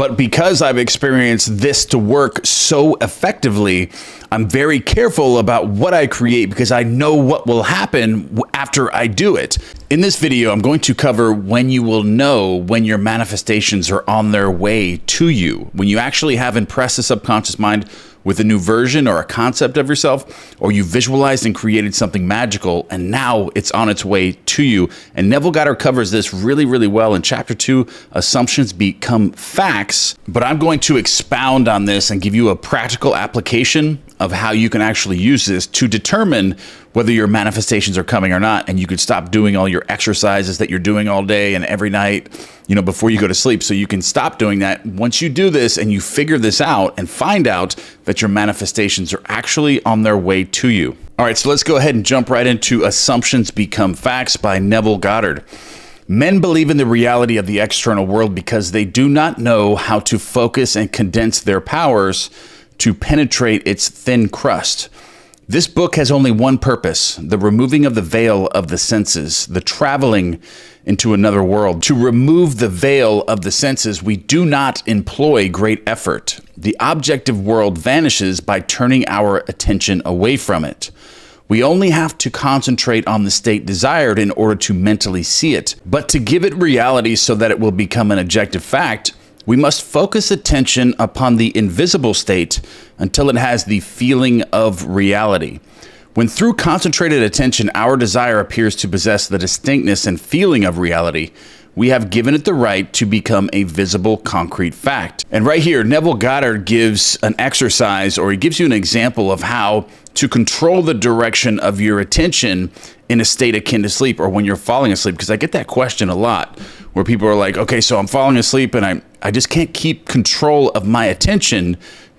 But because I've experienced this to work so effectively, I'm very careful about what I create because I know what will happen after I do it. In this video, I'm going to cover when you will know when your manifestations are on their way to you. When you actually have impressed the subconscious mind with a new version or a concept of yourself, or you visualized and created something magical and now it's on its way to you. And Neville Goddard covers this really, really well in chapter 2, Assumptions Become Facts. But I'm going to expound on this and give you a practical application of how you can actually use this to determine whether your manifestations are coming or not. And you could stop doing all your exercises that you're doing all day and every night, before you go to sleep. So you can stop doing that. Once you do this and you figure this out and find out that your manifestations are actually on their way to you. All right, so let's go ahead and jump right into Assumptions Become Facts by Neville Goddard. Men believe in the reality of the external world because they do not know how to focus and condense their powers to penetrate its thin crust. This book has only one purpose: the removing of the veil of the senses, the traveling into another world. To remove the veil of the senses, we do not employ great effort. The objective world vanishes by turning our attention away from it. We only have to concentrate on the state desired in order to mentally see it. But to give it reality so that it will become an objective fact, we must focus attention upon the invisible state until it has the feeling of reality. When through concentrated attention, our desire appears to possess the distinctness and feeling of reality, we have given it the right to become a visible, concrete fact. And right here, Neville Goddard gives an exercise, or he gives you an example of how to control the direction of your attention in a state akin to sleep, or when you're falling asleep. Because I get that question a lot, where people are like, okay, so I'm falling asleep and I just can't keep control of my attention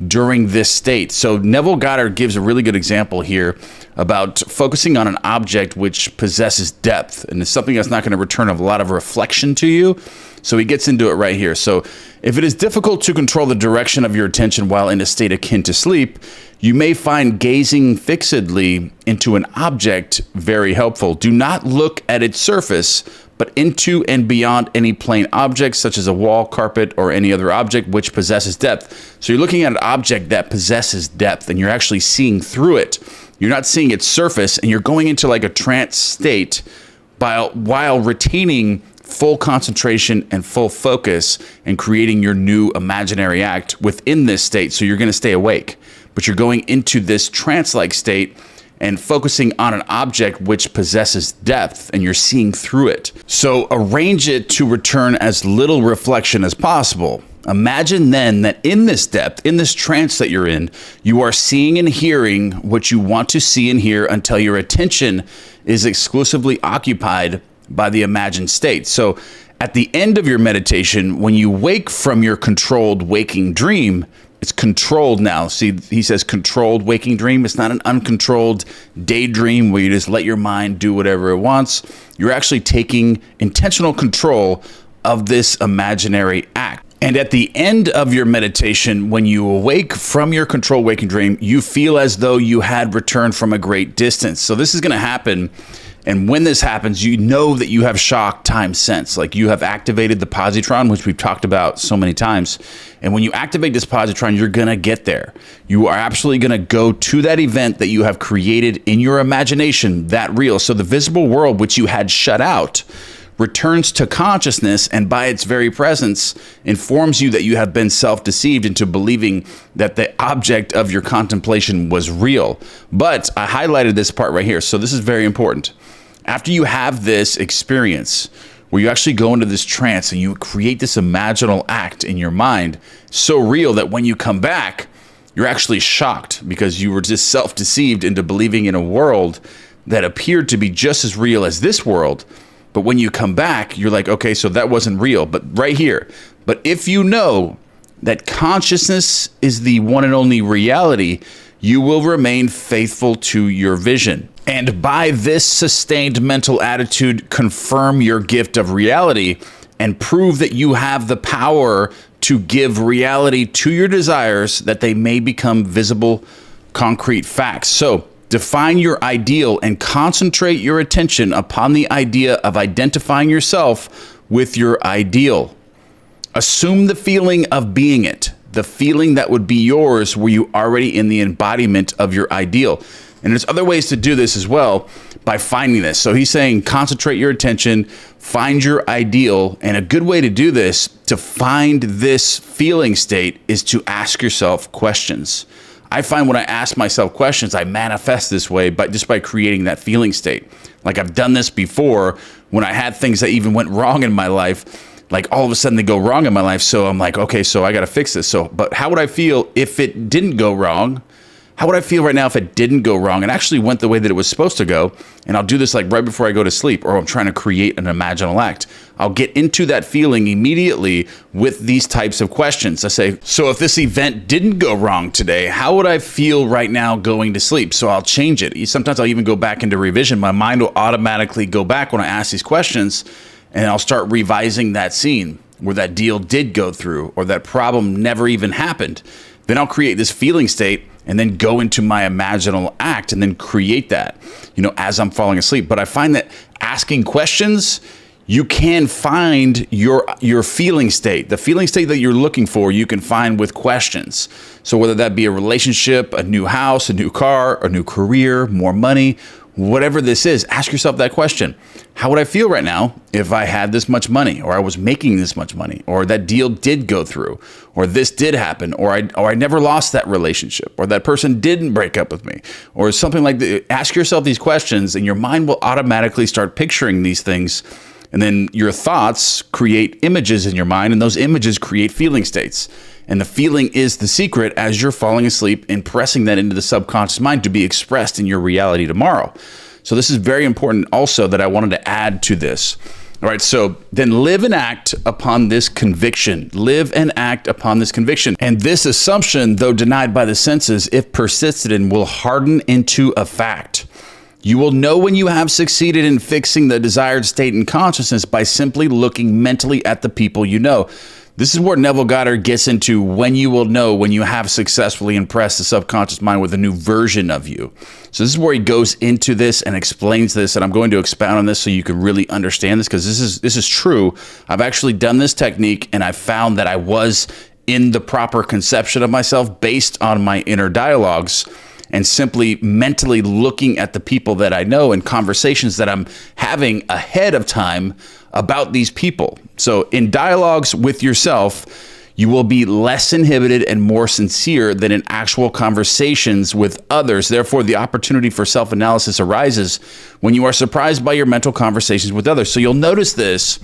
during this state. So Neville Goddard gives a really good example here about focusing on an object which possesses depth, and it's something that's not going to return a lot of reflection to you. So he gets into it right here. So if it is difficult to control the direction of your attention while in a state akin to sleep, you may find gazing fixedly into an object very helpful. Do not look at its surface, but into and beyond any plain object, such as a wall, carpet, or any other object which possesses depth. So you're looking at an object that possesses depth, and you're actually seeing through it. You're not seeing its surface, and you're going into like a trance state while retaining full concentration and full focus and creating your new imaginary act within this state. So you're going to stay awake, but you're going into this trance-like state and focusing on an object which possesses depth, and you're seeing through it. So arrange it to return as little reflection as possible. Imagine then that in this depth, in this trance that you're in, you are seeing and hearing what you want to see and hear until your attention is exclusively occupied by the imagined state. So at the end of your meditation, when you wake from your controlled waking dream, it's controlled now. See, he says controlled waking dream. It's not an uncontrolled daydream where you just let your mind do whatever it wants. You're actually taking intentional control of this imaginary act. And at the end of your meditation, when you awake from your controlled waking dream, you feel as though you had returned from a great distance. So this is going to happen. And when this happens, you know that you have shock time sense, like you have activated the positron, which we've talked about so many times. And when you activate this positron, you're going to get there. You are absolutely going to go to that event that you have created in your imagination, that real. So the visible world, which you had shut out, returns to consciousness, and by its very presence informs you that you have been self-deceived into believing that the object of your contemplation was real. But I highlighted this part right here, so this is very important. After you have this experience where you actually go into this trance and you create this imaginal act in your mind, so real that when you come back, you're actually shocked because you were just self-deceived into believing in a world that appeared to be just as real as this world. But when you come back, you're like, okay, so that wasn't real. But right here, but if you know that consciousness is the one and only reality, you will remain faithful to your vision. And by this sustained mental attitude, confirm your gift of reality and prove that you have the power to give reality to your desires, that they may become visible, concrete facts. So define your ideal and concentrate your attention upon the idea of identifying yourself with your ideal. Assume the feeling of being it, the feeling that would be yours were you already in the embodiment of your ideal. And there's other ways to do this as well by finding this. So he's saying concentrate your attention, find your ideal. And a good way to do this, to find this feeling state, is to ask yourself questions. I find when I ask myself questions, I manifest this way, but just by creating that feeling state. Like I've done this before when I had things that even went wrong in my life. Like all of a sudden they go wrong in my life. So I'm like, okay, so I got to fix this. So, but how would I feel if it didn't go wrong? How would I feel right now if it didn't go wrong and actually went the way that it was supposed to go? And I'll do this like right before I go to sleep, or I'm trying to create an imaginal act. I'll get into that feeling immediately with these types of questions. I say, so if this event didn't go wrong today, how would I feel right now going to sleep? So I'll change it. Sometimes I'll even go back into revision. My mind will automatically go back when I ask these questions, and I'll start revising that scene where that deal did go through or that problem never even happened. Then I'll create this feeling state and then go into my imaginal act and then create that, as I'm falling asleep. But I find that asking questions, you can find your feeling state. The feeling state that you're looking for, you can find with questions. So whether that be a relationship, a new house, a new car, a new career, more money, whatever this is, ask yourself that question. How would I feel right now if I had this much money, or I was making this much money, or that deal did go through, or this did happen, or I never lost that relationship, or that person didn't break up with me, or something like that? Ask yourself these questions and your mind will automatically start picturing these things. And then your thoughts create images in your mind, and those images create feeling states. And the feeling is the secret as you're falling asleep and pressing that into the subconscious mind to be expressed in your reality tomorrow. So this is very important also that I wanted to add to this. All right, so then live and act upon this conviction. Live and act upon this conviction. And this assumption, though denied by the senses, if persisted in, will harden into a fact. You will know when you have succeeded in fixing the desired state in consciousness by simply looking mentally at the people you know. This is where Neville Goddard gets into when you will know when you have successfully impressed the subconscious mind with a new version of you. So this is where he goes into this and explains this, and I'm going to expound on this so you can really understand this, because this is true. I've actually done this technique, and I found that I was in the proper conception of myself based on my inner dialogues and simply mentally looking at the people that I know and conversations that I'm having ahead of time about these people. So in dialogues with yourself, you will be less inhibited and more sincere than in actual conversations with others. Therefore, the opportunity for self-analysis arises when you are surprised by your mental conversations with others. So you'll notice this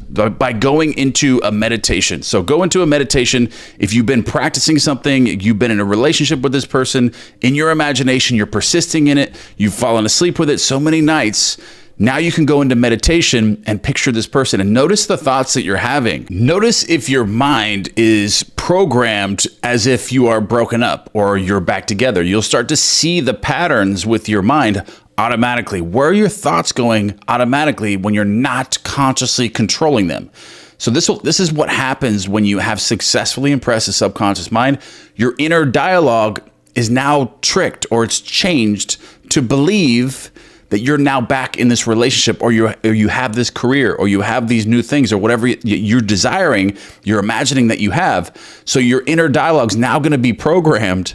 by going into a meditation. So go into a meditation. If you've been practicing something, you've been in a relationship with this person, in your imagination, you're persisting in it, you've fallen asleep with it so many nights, now you can go into meditation and picture this person and notice the thoughts that you're having. Notice if your mind is programmed as if you are broken up or you're back together. You'll start to see the patterns with your mind automatically. Where are your thoughts going automatically when you're not consciously controlling them? So this is what happens when you have successfully impressed the subconscious mind. Your inner dialogue is now tricked, or it's changed to believe that you're now back in this relationship, or you have this career, or you have these new things, or whatever you're desiring, you're imagining that you have. So your inner dialogue is now going to be programmed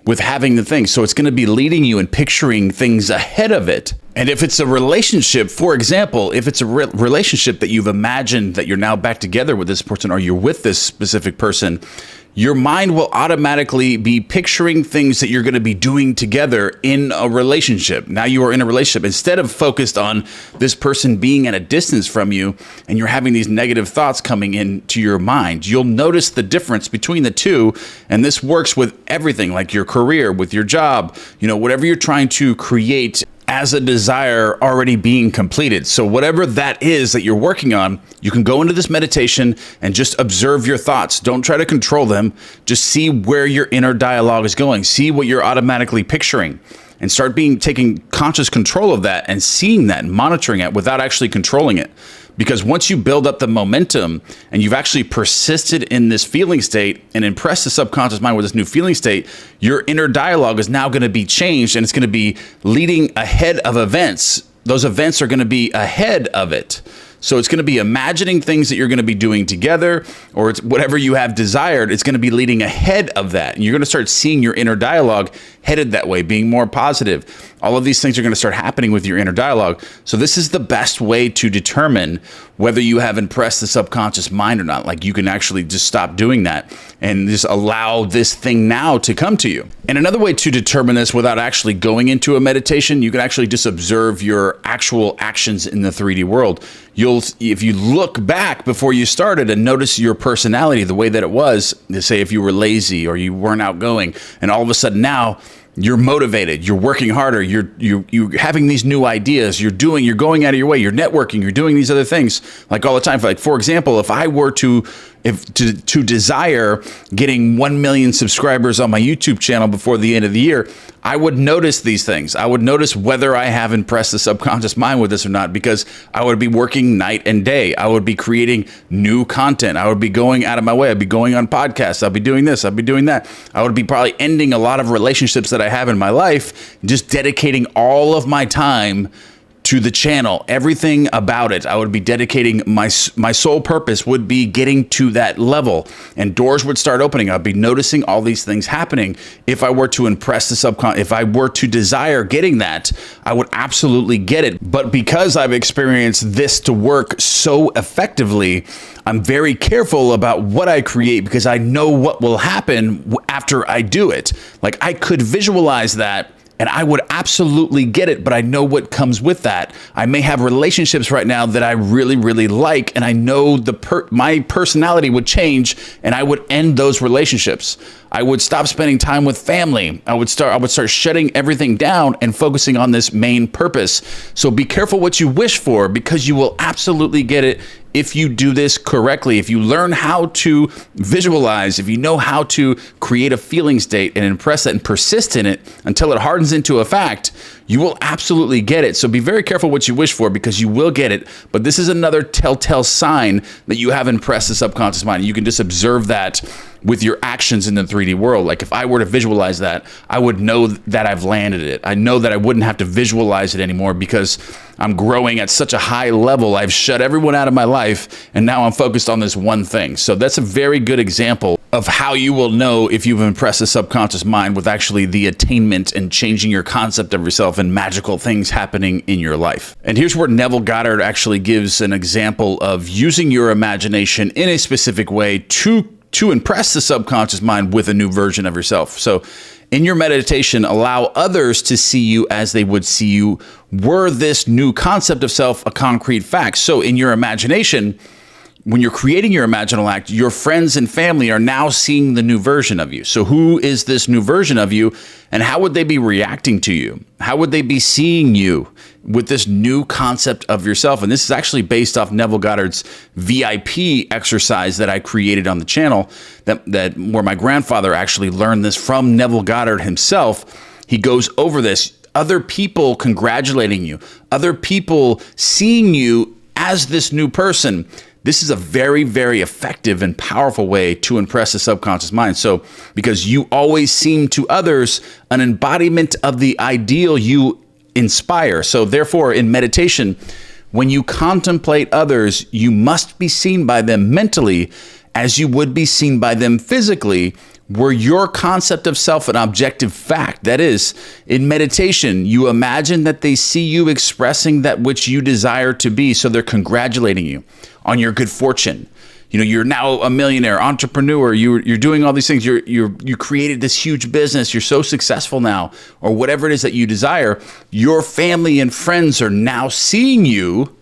with having the things. So it's going to be leading you and picturing things ahead of it. And if it's a relationship, for example, if it's a relationship that you've imagined that you're now back together with this person, or you're with this specific person, your mind will automatically be picturing things that you're going to be doing together in a relationship. Now you are in a relationship. Instead of focused on this person being at a distance from you and you're having these negative thoughts coming into your mind, you'll notice the difference between the two. And this works with everything, like your career, with your job, whatever you're trying to create as a desire already being completed. So whatever that is that you're working on, you can go into this meditation and just observe your thoughts. Don't try to control them. Just see where your inner dialogue is going. See what you're automatically picturing, and start taking conscious control of that and seeing that and monitoring it without actually controlling it. Because once you build up the momentum and you've actually persisted in this feeling state and impressed the subconscious mind with this new feeling state, your inner dialogue is now going to be changed, and it's going to be leading ahead of events. Those events are going to be ahead of it. So it's going to be imagining things that you're going to be doing together, or it's whatever you have desired. It's going to be leading ahead of that. And you're going to start seeing your inner dialogue headed that way, being more positive. All of these things are going to start happening with your inner dialogue. So this is the best way to determine whether you have impressed the subconscious mind or not. Like, you can actually just stop doing that and just allow this thing now to come to you. And another way to determine this without actually going into a meditation, you can actually just observe your actual actions in the 3D world. If you look back before you started and notice your personality, the way that it was, say if you were lazy or you weren't outgoing, and all of a sudden now you're motivated, you're working harder, you're having these new ideas, you're going out of your way, you're networking, you're doing these other things like all the time. Like, for example, if I were to desire getting 1 million subscribers on my YouTube channel before the end of the year, I would notice these things. I would notice whether I have impressed the subconscious mind with this or not, because I would be working night and day. I would be creating new content. I would be going out of my way. I'd be going on podcasts. I'll be doing this. I'll be doing that. I would be probably ending a lot of relationships that I have in my life, just dedicating all of my time to the channel, everything about it. I would be dedicating my sole purpose would be getting to that level, and doors would start opening. I'd be noticing all these things happening. If I were to impress the subconscious, if I were to desire getting that, I would absolutely get it. But because I've experienced this to work so effectively, I'm very careful about what I create, because I know what will happen after I do it. Like, I could visualize that and I would absolutely get it, but I know what comes with that. I may have relationships right now that I really, really like, and I know my personality would change, and I would end those relationships. I would stop spending time with family. I would start shutting everything down and focusing on this main purpose. So be careful what you wish for, because you will absolutely get it if you do this correctly. If you learn how to visualize, if you know how to create a feeling state and impress that and persist in it until it hardens into a fact, you will absolutely get it. So be very careful what you wish for, because you will get it. But this is another telltale sign that you have impressed the subconscious mind. You can just observe that with your actions in the 3D world. Like, if I were to visualize that, I would know that I've landed it. I know that I wouldn't have to visualize it anymore, because I'm growing at such a high level. I've shut everyone out of my life, and now I'm focused on this one thing. So that's a very good example of how you will know if you've impressed the subconscious mind with actually the attainment and changing your concept of yourself and magical things happening in your life. And here's where Neville Goddard actually gives an example of using your imagination in a specific way to impress the subconscious mind with a new version of yourself. So in your meditation, allow others to see you as they would see you were this new concept of self a concrete fact. So in your imagination, when you're creating your imaginal act, your friends and family are now seeing the new version of you. So who is this new version of you, and how would they be reacting to you? How would they be seeing you with this new concept of yourself? And this is actually based off Neville Goddard's VIP exercise that I created on the channel, that where my grandfather actually learned this from Neville Goddard himself. He goes over this, other people congratulating you, other people seeing you as this new person. This is a very, very effective and powerful way to impress the subconscious mind. So, because you always seem to others an embodiment of the ideal you inspire. So therefore, in meditation, when you contemplate others, you must be seen by them mentally as you would be seen by them physically, were your concept of self an objective fact. That is, in meditation, you imagine that they see you expressing that which you desire to be, so they're congratulating you on your good fortune. You know, you're now a millionaire, entrepreneur, you're doing all these things, you created this huge business, you're so successful now, or whatever it is that you desire. Your family and friends are now seeing you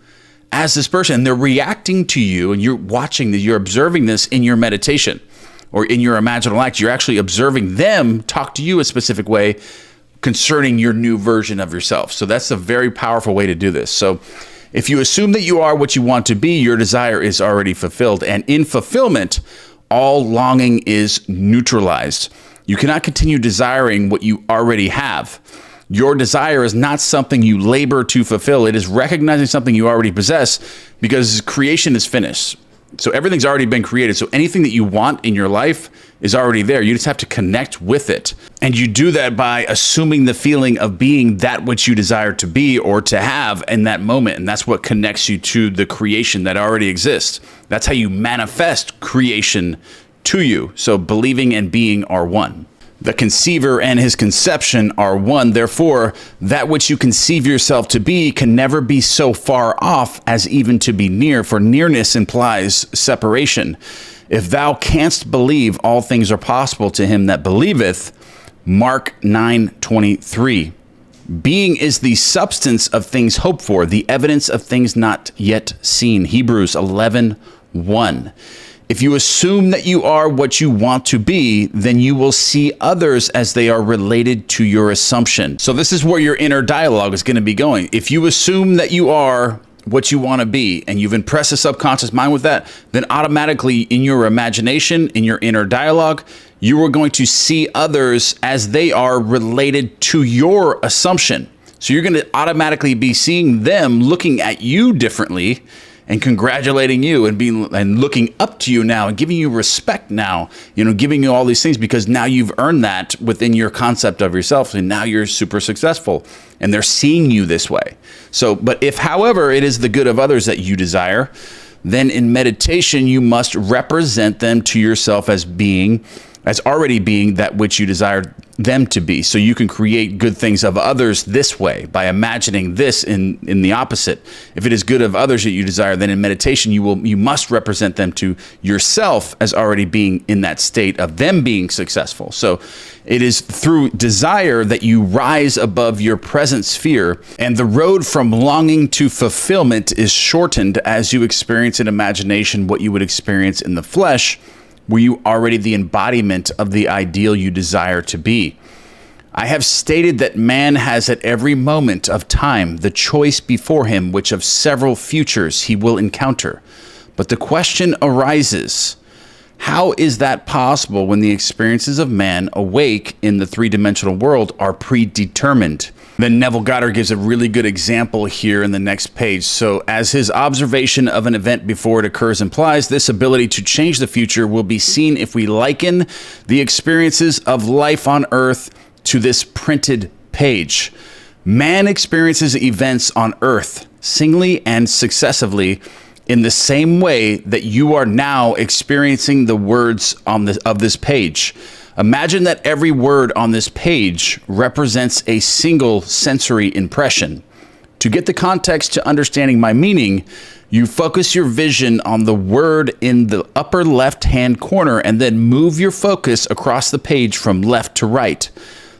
as this person, and they're reacting to you, and you're watching this, you're observing this in your meditation. Or in your imaginal act, you're actually observing them talk to you a specific way concerning your new version of yourself. So that's a very powerful way to do this. So if you assume that you are what you want to be, your desire is already fulfilled. And in fulfillment, all longing is neutralized. You cannot continue desiring what you already have. Your desire is not something you labor to fulfill. It is recognizing something you already possess, because creation is finished. So everything's already been created. So anything that you want in your life is already there. You just have to connect with it. And you do that by assuming the feeling of being that which you desire to be or to have in that moment. And that's what connects you to the creation that already exists. That's how you manifest creation to you. So believing and being are one. The conceiver and his conception are one. Therefore, that which you conceive yourself to be can never be so far off as even to be near, for nearness implies separation. If thou canst believe, all things are possible to him that believeth. Mark 9:23. Being is the substance of things hoped for, the evidence of things not yet seen. Hebrews 11:1. If you assume that you are what you want to be, then you will see others as they are related to your assumption. So this is where your inner dialogue is going to be going. If you assume that you are what you want to be and you've impressed the subconscious mind with that, then automatically in your imagination, in your inner dialogue, you are going to see others as they are related to your assumption. So you're going to automatically be seeing them looking at you differently and congratulating you and looking up to you now and giving you respect now, giving you all these things because now you've earned that within your concept of yourself and now you're super successful and they're seeing you this way. So, but if, however, it is the good of others that you desire, then in meditation, you must represent them to yourself as already being that which you desire them to be. So you can create good things of others this way by imagining this in the opposite. If it is good of others that you desire, then in meditation you must represent them to yourself as already being in that state of them being successful. So it is through desire that you rise above your present sphere, and the road from longing to fulfillment is shortened as you experience in imagination what you would experience in the flesh, were you already the embodiment of the ideal you desire to be. I have stated that man has at every moment of time the choice before him which of several futures he will encounter. But the question arises, how is that possible when the experiences of man awake in the three-dimensional world are predetermined? Then Neville Goddard gives a really good example here in the next page. So as his observation of an event before it occurs implies, this ability to change the future will be seen if we liken the experiences of life on Earth to this printed page. Man experiences events on Earth singly and successively in the same way that you are now experiencing the words of this page. Imagine that every word on this page represents a single sensory impression. To get the context to understanding my meaning, you focus your vision on the word in the upper left-hand corner and then move your focus across the page from left to right,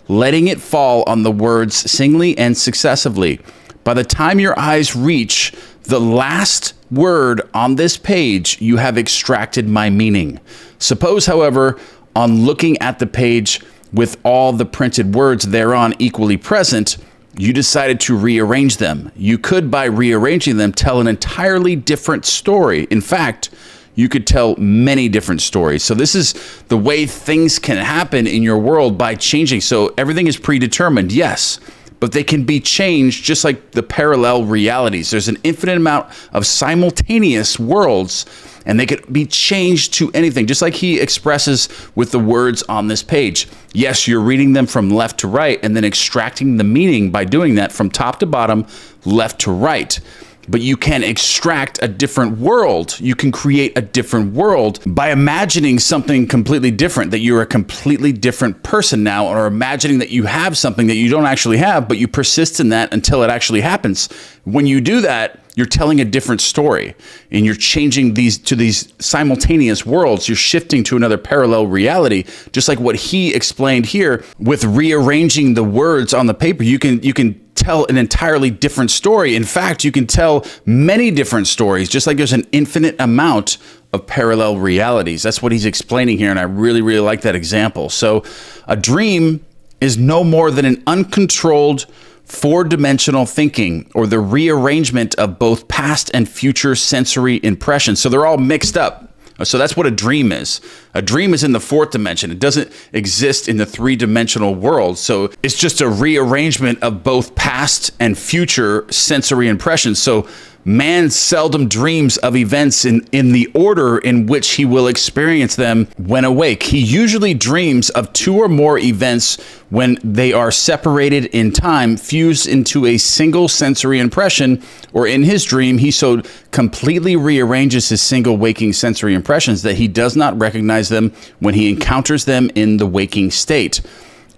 letting it fall on the words singly and successively. By the time your eyes reach the last word on this page, you have extracted my meaning. Suppose, however, on looking at the page with all the printed words thereon equally present, you decided to rearrange them. You could, by rearranging them, tell an entirely different story. In fact, you could tell many different stories. So this is the way things can happen in your world by changing. So everything is predetermined, yes, but they can be changed just like the parallel realities. There's an infinite amount of simultaneous worlds, and they could be changed to anything, just like he expresses with the words on this page. Yes, you're reading them from left to right and then extracting the meaning by doing that from top to bottom, left to right. But you can extract a different world. You can create a different world by imagining something completely different, that you're a completely different person now, or imagining that you have something that you don't actually have, but you persist in that until it actually happens. When you do that, you're telling a different story, and you're changing these simultaneous worlds. You're shifting to another parallel reality, just like what he explained here with rearranging the words on the paper. You can tell an entirely different story. In fact, you can tell many different stories, just like there's an infinite amount of parallel realities. That's what he's explaining here, and I really, really like that example. So a dream is no more than an uncontrolled four-dimensional thinking, or the rearrangement of both past and future sensory impressions. So they're all mixed up. So that's what a dream is. A dream is in the fourth dimension. It doesn't exist in the three-dimensional world. So it's just a rearrangement of both past and future sensory impressions. So Man seldom dreams of events in the order in which he will experience them when awake. He usually dreams of two or more events when they are separated in time, fused into a single sensory impression, or in his dream, he so completely rearranges his single waking sensory impressions that he does not recognize them when he encounters them in the waking state.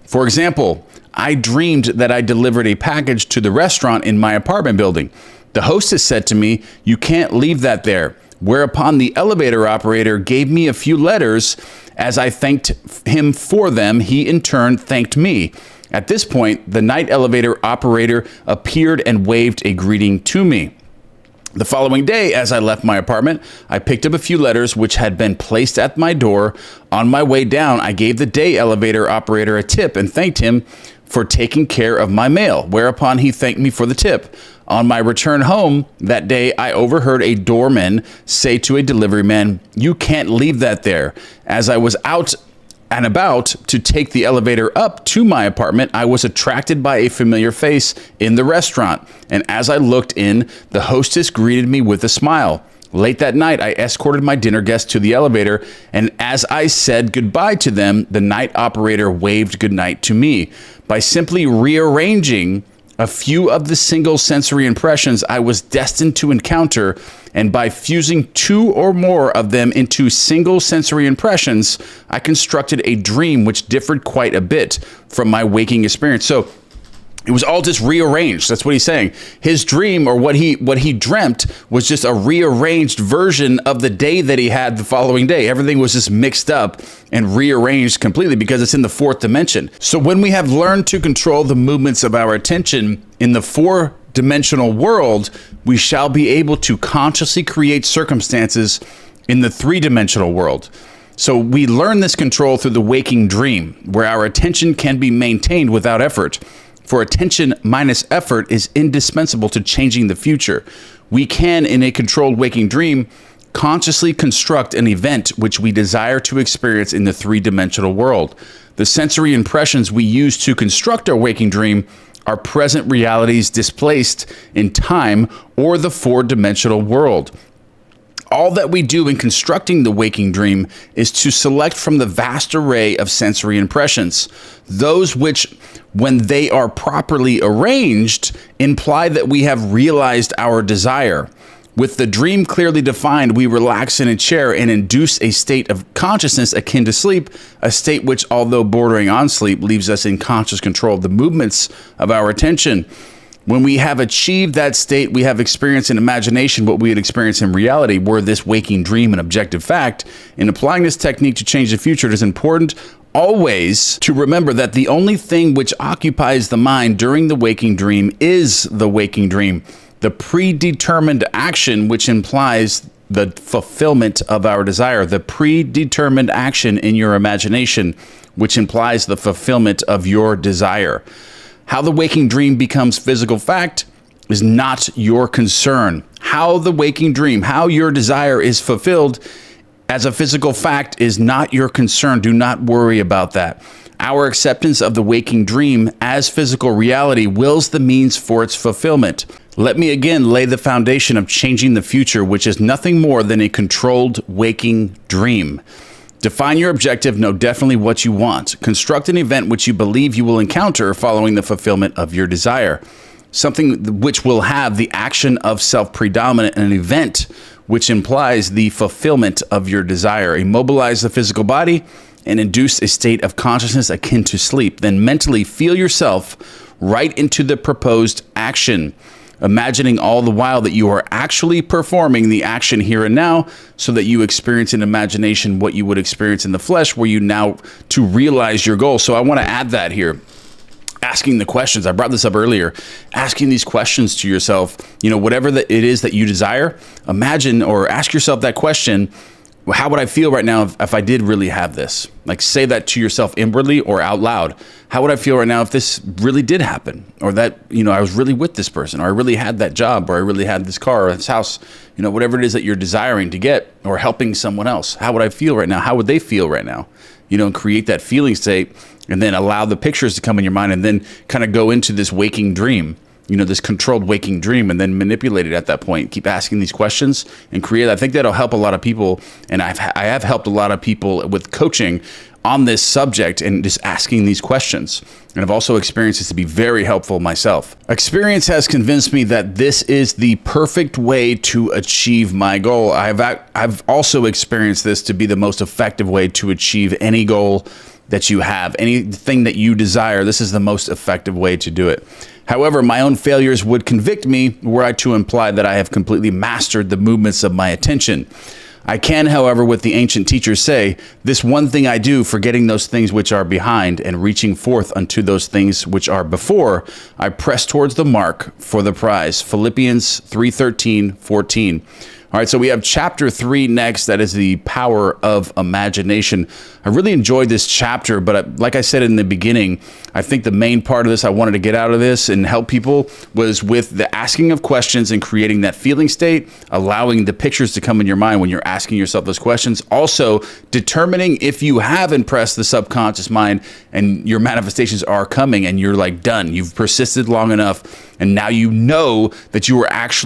For example, I dreamed that I delivered a package to the restaurant in my apartment building. The hostess said to me, "You can't leave that there," whereupon the elevator operator gave me a few letters. As I thanked him for them, he in turn thanked me. At this point, the night elevator operator appeared and waved a greeting to me. The following day, as I left my apartment, I picked up a few letters which had been placed at my door. On my way down, I gave the day elevator operator a tip and thanked him for taking care of my mail, whereupon he thanked me for the tip. On my return home that day, I overheard a doorman say to a delivery man, "You can't leave that there." As I was out and about to take the elevator up to my apartment, I was attracted by a familiar face in the restaurant. And as I looked in, the hostess greeted me with a smile. Late that night, I escorted my dinner guests to the elevator, and as I said goodbye to them, the night operator waved goodnight to me. By simply rearranging a few of the single sensory impressions I was destined to encounter, and by fusing two or more of them into single sensory impressions, I constructed a dream which differed quite a bit from my waking experience. So it was all just rearranged. That's what he's saying. His dream, or what he dreamt, was just a rearranged version of the day that he had the following day. Everything was just mixed up and rearranged completely because it's in the fourth dimension. So when we have learned to control the movements of our attention in the four-dimensional world, we shall be able to consciously create circumstances in the three-dimensional world. So we learn this control through the waking dream, where our attention can be maintained without effort. For attention minus effort is indispensable to changing the future. We can, in a controlled waking dream, consciously construct an event which we desire to experience in the three-dimensional world. The sensory impressions we use to construct our waking dream are present realities displaced in time or the four-dimensional world. All that we do in constructing the waking dream is to select from the vast array of sensory impressions, those which, when they are properly arranged, imply that we have realized our desire. With the dream clearly defined, we relax in a chair and induce a state of consciousness akin to sleep, a state which, although bordering on sleep, leaves us in conscious control of the movements of our attention. When we have achieved that state, we have experienced in imagination what we would experience in reality, were this waking dream an objective fact. In applying this technique to change the future, it is important always to remember that the only thing which occupies the mind during the waking dream is the waking dream, the predetermined action which implies the fulfillment of our desire, the predetermined action in your imagination which implies the fulfillment of your desire. How the waking dream becomes physical fact is not your concern. How the waking dream, how your desire is fulfilled as a physical fact is not your concern. Do not worry about that. Our acceptance of the waking dream as physical reality wills the means for its fulfillment. Let me again lay the foundation of changing the future, which is nothing more than a controlled waking dream. Define your objective, know definitely what you want. Construct an event which you believe you will encounter following the fulfillment of your desire. Something which will have the action of self-predominant, an event which implies the fulfillment of your desire. Immobilize the physical body and induce a state of consciousness akin to sleep. Then mentally feel yourself right into the proposed action, imagining all the while that you are actually performing the action here and now, so that you experience in imagination what you would experience in the flesh, where you now to realize your goal. So I want to add that here. Asking the questions. I brought this up earlier. Asking these questions to yourself, whatever it is that you desire, imagine or ask yourself that question. How would I feel right now if I did really have this? Like, say that to yourself inwardly or out loud. How would I feel right now if this really did happen? Or that, I was really with this person, or I really had that job, or I really had this car or this house, whatever it is that you're desiring to get, or helping someone else. How would I feel right now? How would they feel right now? And create that feeling state, and then allow the pictures to come in your mind, and then kind of go into this waking dream. this controlled waking dream and then manipulate it at that point. Keep asking these questions and create. I think that'll help a lot of people. And I have helped a lot of people with coaching on this subject and just asking these questions. And I've also experienced this to be very helpful myself. Experience has convinced me that this is the perfect way to achieve my goal. I've also experienced this to be the most effective way to achieve any goal that you have, anything that you desire. This is the most effective way to do it. However, my own failures would convict me were I to imply that I have completely mastered the movements of my attention. I can, however, with the ancient teachers say, this one thing I do, forgetting those things which are behind and reaching forth unto those things which are before, I press towards the mark for the prize. Philippians 3:13-14. All right, so we have chapter 3 next. That is the power of imagination. I really enjoyed this chapter, but like I said in the beginning, I think the main part of this I wanted to get out of this and help people was with the asking of questions and creating that feeling state, allowing the pictures to come in your mind when you're asking yourself those questions. Also, determining if you have impressed the subconscious mind and your manifestations are coming and you're like done. You've persisted long enough and now you know that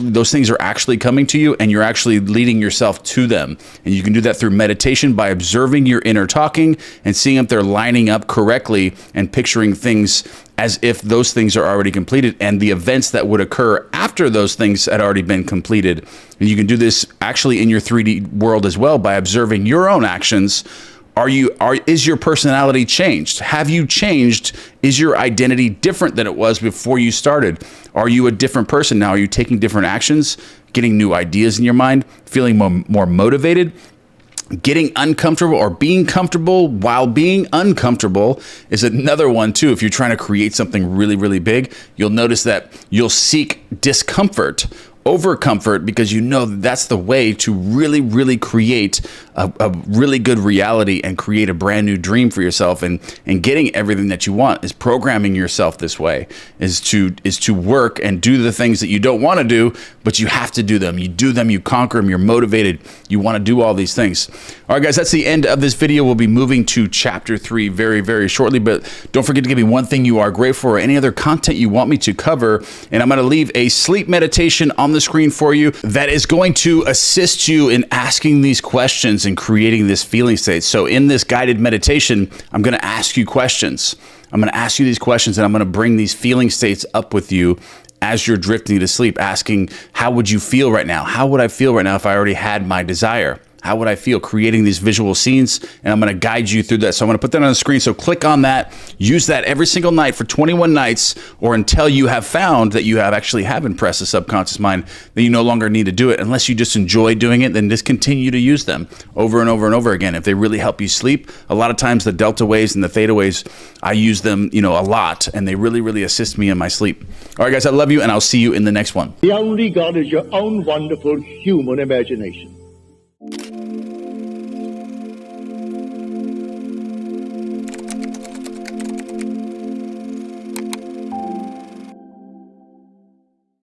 those things are actually coming to you and you're actually leading yourself to them. And you can do that through meditation by observing your inner talking and seeing if they're lining up correctly and picturing things as if those things are already completed and the events that would occur after those things had already been completed. And you can do this actually in your 3D world as well by observing your own actions. Is your personality changed? Have you changed? Is your identity different than it was before you started? Are you a different person now? Are you taking different actions, getting new ideas in your mind, feeling more motivated? Getting uncomfortable or being comfortable while being uncomfortable is another one too. If you're trying to create something really, really big, you'll notice that you'll seek discomfort over comfort because you know that's the way to really, really create a really good reality and create a brand new dream for yourself. And getting everything that you want is programming yourself this way, is to work and do the things that you don't want to do, but you have to do them. You do them, you conquer them, you're motivated. You want to do all these things. All right, guys, that's the end of this video. We'll be moving to chapter 3 very, very shortly, but don't forget to give me one thing you are grateful for or any other content you want me to cover. And I'm going to leave a sleep meditation on the screen for you that is going to assist you in asking these questions and creating this feeling state. So in this guided meditation, I'm going to ask you questions. I'm going to ask you these questions and I'm going to bring these feeling states up with you as you're drifting to sleep, asking, how would you feel right now? How would I feel right now if I already had my desire? How would I feel? Creating these visual scenes, and I'm going to guide you through that. So I'm going to put that on the screen. So click on that. Use that every single night for 21 nights or until you have found that you have impressed the subconscious mind, that you no longer need to do it. Unless you just enjoy doing it, then just continue to use them over and over and over again. If they really help you sleep, a lot of times the delta waves and the theta waves, I use them, a lot, and they really, really assist me in my sleep. All right, guys, I love you, and I'll see you in the next one. The only God is your own wonderful human imagination.